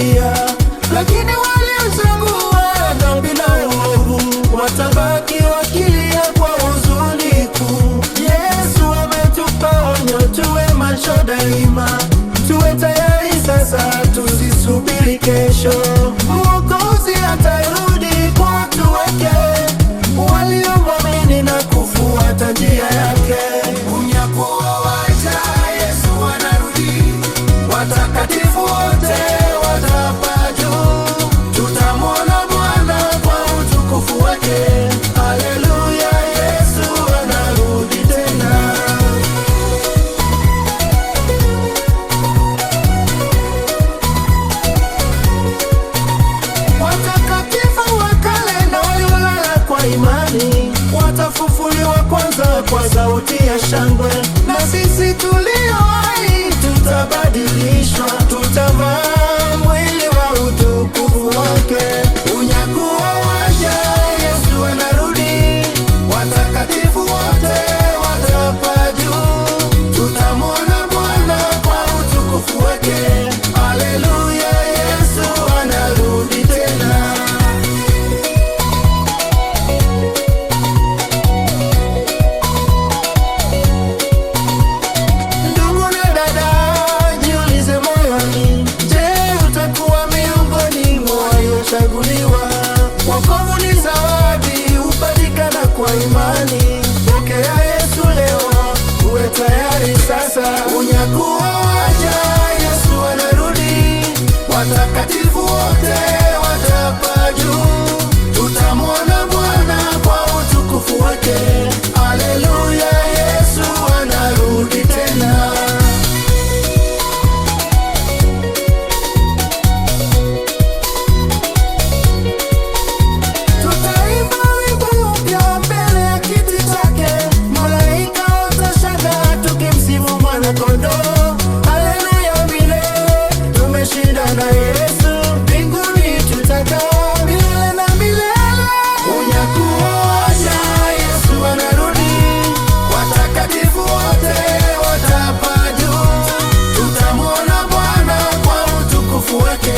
kulia, lakini waliochagua dhambi na uovu watabaki wakilia kwa huzuni kuu. Yesu ametupa onyo, tuwe macho daima, tuwe tayari sasa, tusisubiri kesho. Mwokozi atarudi kwa watu wake waliomwamini na kufuata njia yake. Unyakuo waja, Yesu anarudi, watakatifu wote watapaa juu, tutamwona Bwana kwa utukufu wake. Haleluya, Yesu anarudi tena. Watakatifu wa kale na waliolala kwa imani watafufuliwa kwanza kwa sauti ya shangwe, na sisi tulio hai tutabadilishwa, tutavaa mwili wa utukufu wake. Unyakuo waja, Yesu anarudi, watakatifu wote watapaa juu, tutamwona Bwana kwa utukufu wake. Haleluya, Yesu anarudi tena. Ndugu na dada, jiulize moyoni, je, utakuwa miongoni mwa waliochaguliwa? Wokovu ni zawadi, hupatikana kwa imani. Pokea Yesu leo, uwe tayari sasa. Unyakuo waja, Yesu anarudi, watakatifu wote watapaa juu, tutamwona Bwana kwa utukufu wake. Haleluya, Yesu anarudi tena. Tutaimba wimbo mpya mbele ya kiti chake, malaika watashangaa tukimsifu Mwana-Kondoo. Haleluya, milele tumeshinda na Yesu, mbinguni tutakaa milele na milele. Unyakuo waja, Yesu anarudi, watakatifu wote watapaa juu, tutamwona Bwana kwa utukufu wake.